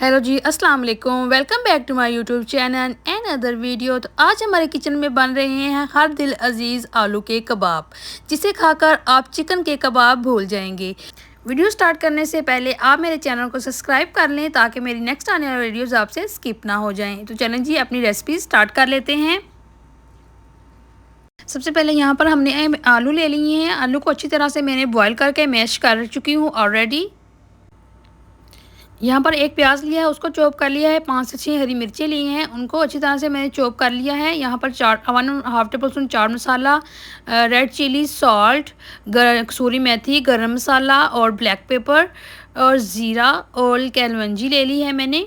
Hello ji, अस्सलाम वालेकुम। Welcome back to my YouTube channel and other video. तो आज हमारे किचन में बन रहे हैं हर दिल अजीज़ आलू के कबाब, जिसे खाकर आप चिकन के कबाब भूल जाएंगे। वीडियो स्टार्ट करने से पहले आप मेरे चैनल को सब्सक्राइब कर लें ताकि मेरी नेक्स्ट आने वाली वीडियोज़ आपसे स्किप ना हो जाएँ। तो चलें जी, अपनी रेसिपी स्टार्ट कर लेते हैं। सबसे पहले यहाँ पर हमने आलू ले लिए हैं। आलू को अच्छी तरह से मैंने बॉयल करके मैश कर चुकी हूँ ऑलरेडी। यहाँ पर एक प्याज लिया है, उसको चॉप कर लिया है। 5 से 6 हरी मिर्चें ली हैं, उनको अच्छी तरह से मैंने चॉप कर लिया है। यहाँ पर 1.5 table spoon chaat masala, red chilli, salt, कसूरी मेथी, गरम मसाला और ब्लैक पेपर और ज़ीरा और कलवंजी ले ली है मैंने।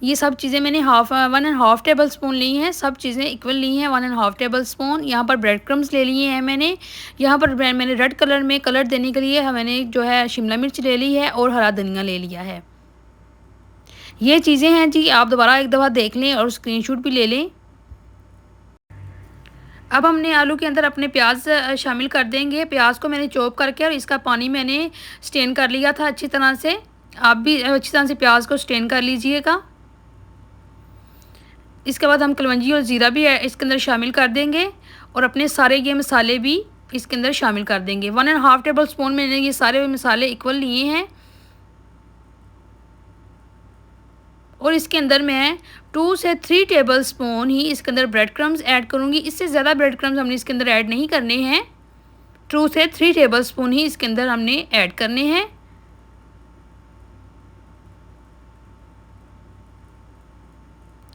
ये सब चीज़ें मैंने 1.5 टेबल स्पून ली हैं। सब चीज़ें इक्वल ली हैं, 1.5 टेबल स्पून। यहाँ पर ब्रेड क्रम्स ले लिए हैं मैंने। यहाँ पर मैंने रेड कलर में कलर देने के लिए मैंने जो है शिमला मिर्च ले ली है और हरा धनिया ले लिया है। ये चीज़ें हैं जी, आप दोबारा एक दफ़ा देख लें और स्क्रीनशॉट भी ले लें। अब हमने आलू के अंदर अपने प्याज शामिल कर देंगे। प्याज को मैंने चॉप करके और इसका पानी मैंने स्टेन कर लिया था अच्छी तरह से। आप भी अच्छी तरह से प्याज को स्टेन कर लीजिएगा। इसके बाद हम कलवंजी और ज़ीरा भी इसके अंदर शामिल कर देंगे और अपने सारे ये मसाले भी इसके अंदर शामिल कर देंगे। 1.5 टेबल स्पून मैंने ये सारे मसाले इक्वल लिए हैं और इसके अंदर मैं 2 से 3 टेबल स्पून ही इसके अंदर ब्रेड क्रम्स ऐड करूँगी। इससे ज़्यादा ब्रेड क्रम्स हमने इसके अंदर ऐड नहीं करने हैं। 2 से 3 टेबल स्पून ही इसके अंदर हमने ऐड करने हैं।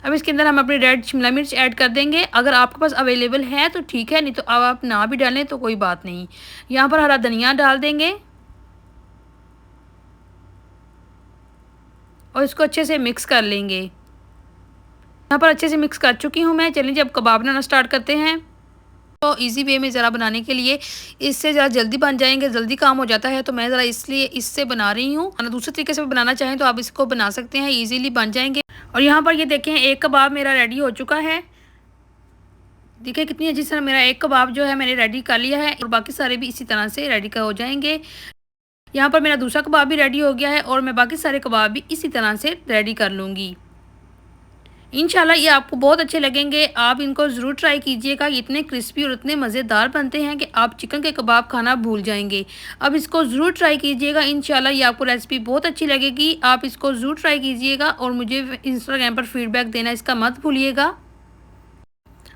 अब इसके अंदर हम अपनी रेड शिमला मिर्च ऐड कर देंगे। अगर आपके पास अवेलेबल है तो ठीक है, नहीं तो अब आप ना भी डालें तो कोई बात नहीं। यहाँ पर हरा धनिया डाल देंगे और इसको अच्छे से मिक्स कर लेंगे। यहाँ पर अच्छे से मिक्स कर चुकी हूँ मैं। चलिए जब कबाब बनाना स्टार्ट करते हैं। तो इजी वे में ज़रा बनाने के लिए, इससे ज़रा जल्दी बन जाएंगे, जल्दी काम हो जाता है, तो मैं ज़रा इसलिए इससे बना रही हूँ। और दूसरे तरीके से बनाना चाहें तो आप इसको बना सकते हैं, इजीली बन जाएंगे। और यहाँ पर ये देखें, एक कबाब मेरा रेडी हो चुका है। देखिए कितनी अच्छी तरह मेरा एक कबाब जो है मैंने रेडी कर लिया है और बाकी सारे भी इसी तरह से रेडी का हो जाएंगे। यहाँ पर मेरा दूसरा कबाब भी रेडी हो गया है और मैं बाकी सारे कबाब भी इसी तरह से रेडी कर लूँगी। इंशाल्लाह ये आपको बहुत अच्छे लगेंगे। आप इनको ज़रूर ट्राई कीजिएगा। इतने क्रिस्पी और इतने मज़ेदार बनते हैं कि आप चिकन के कबाब खाना भूल जाएंगे। अब इसको ज़रूर ट्राई कीजिएगा। इंशाल्लाह ये आपको रेसिपी बहुत अच्छी लगेगी। आप इसको ज़रूर ट्राई कीजिएगा और मुझे इंस्टाग्राम पर फीडबैक देना इसका मत भूलिएगा।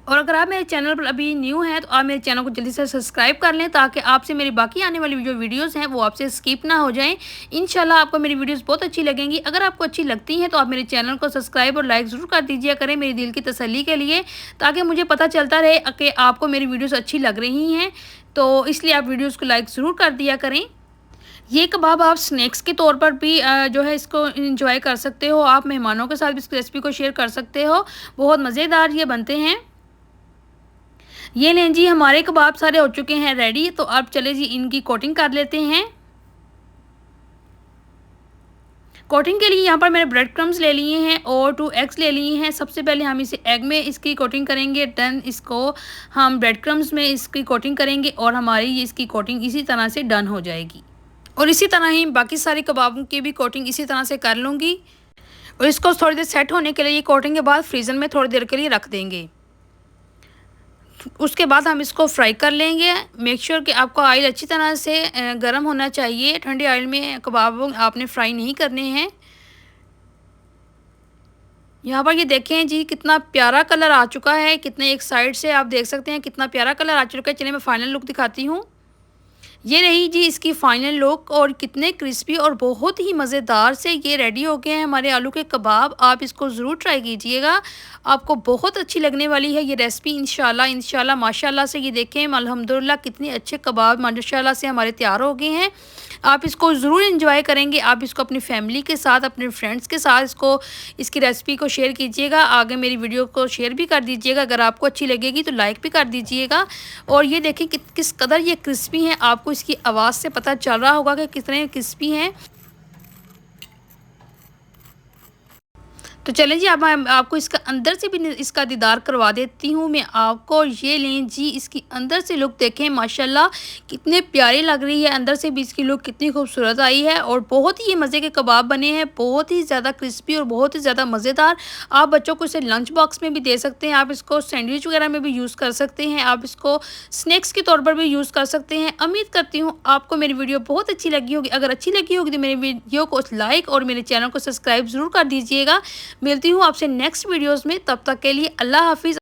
और अगर आप मेरे चैनल पर अभी न्यू हैं तो आप मेरे चैनल को जल्दी से सब्सक्राइब कर लें ताकि आपसे मेरी बाकी आने वाली जो वीडियोस हैं वो आपसे स्किप ना हो जाएं। इंशाल्लाह आपको मेरी वीडियोस बहुत अच्छी लगेंगी। अगर आपको अच्छी लगती हैं तो आप मेरे चैनल को सब्सक्राइब और लाइक ज़रूर कर दीजिए करें, मेरी दिल की तसल्ली के लिए, ताकि मुझे पता चलता रहे कि आपको मेरी वीडियोज़ अच्छी लग रही हैं। तो इसलिए आप वीडियोज़ को लाइक ज़रूर कर दिया करें। ये कबाब आप स्नैक्स के तौर पर भी जो है इसको इंजॉय कर सकते हो। आप मेहमानों के साथ भी इस रेसिपी को शेयर कर सकते हो। बहुत मज़ेदार ये बनते हैं। ये लें जी, हमारे कबाब सारे हो चुके हैं रेडी। तो अब चले जी इनकी कोटिंग कर लेते हैं। कोटिंग के लिए यहाँ पर मैंने ब्रेड क्रम्स ले लिए हैं और 2 एग्स ले लिए हैं। सबसे पहले हम इसे एग में इसकी कोटिंग करेंगे, देन इसको हम ब्रेड क्रम्स में इसकी कोटिंग करेंगे और हमारी इसकी कोटिंग इसी तरह से डन हो जाएगी। और इसी तरह ही बाकी सारे कबाबों की भी कोटिंग इसी तरह से कर लूँगी और इसको थोड़ी देर सेट होने के लिए ये कोटिंग के बाद फ्रीज़र में थोड़ी देर के लिए रख देंगे। उसके बाद हम इसको फ्राई कर लेंगे। मेक श्योर कि आपका ऑयल अच्छी तरह से गर्म होना चाहिए। ठंडे ऑयल में कबाब आपने फ्राई नहीं करने हैं। यहाँ पर ये देखें जी कितना प्यारा कलर आ चुका है। कितने एक साइड से आप देख सकते हैं कितना प्यारा कलर आ चुका है। चलिए मैं फाइनल लुक दिखाती हूँ। ये रही जी इसकी फाइनल लुक और कितने क्रिस्पी और बहुत ही मज़ेदार से ये रेडी हो गए हैं हमारे आलू के कबाब। आप इसको ज़रूर ट्राई कीजिएगा, आपको बहुत अच्छी लगने वाली है ये रेसिपी इंशाल्लाह माशाल्लाह से। ये देखें अल्हम्दुलिल्लाह कितने अच्छे कबाब माशाल्लाह से हमारे तैयार हो गए हैं। आप इसको ज़रूर एंजॉय करेंगे। आप इसको अपनी फैमिली के साथ, अपने फ्रेंड्स के साथ इसकी रेसिपी को शेयर कीजिएगा। आगे मेरी वीडियो को शेयर भी कर दीजिएगा। अगर आपको अच्छी लगेगी तो लाइक भी कर दीजिएगा। और ये देखें किस कदर ये क्रिस्पी हैं। आपको इसकी आवाज़ से पता चल रहा होगा कि कितने क्रिस्पी हैं। तो चलें जी, अब मैं आपको इसका अंदर से भी इसका दीदार करवा देती हूँ मैं आपको। ये लें जी, इसकी अंदर से लुक देखें, माशाल्लाह कितने प्यारी लग रही है। अंदर से भी इसकी लुक कितनी खूबसूरत आई है और बहुत ही ये मज़े के कबाब बने हैं, बहुत ही ज़्यादा क्रिस्पी और बहुत ही ज़्यादा मज़ेदार। आप बच्चों को इसे लंच बॉक्स में भी दे सकते हैं, आप इसको सैंडविच वगैरह में भी यूज़ कर सकते हैं, आप इसको स्नैक्स के तौर पर भी यूज़ कर सकते हैं। उम्मीद करती हूँ आपको मेरी वीडियो बहुत अच्छी लगी होगी। अगर अच्छी लगी होगी तो मेरी वीडियो को लाइक और मेरे चैनल को सब्सक्राइब ज़रूर कर दीजिएगा। मिलती हूँ आपसे नेक्स्ट वीडियोस में, तब तक के लिए अल्लाह हाफिज़।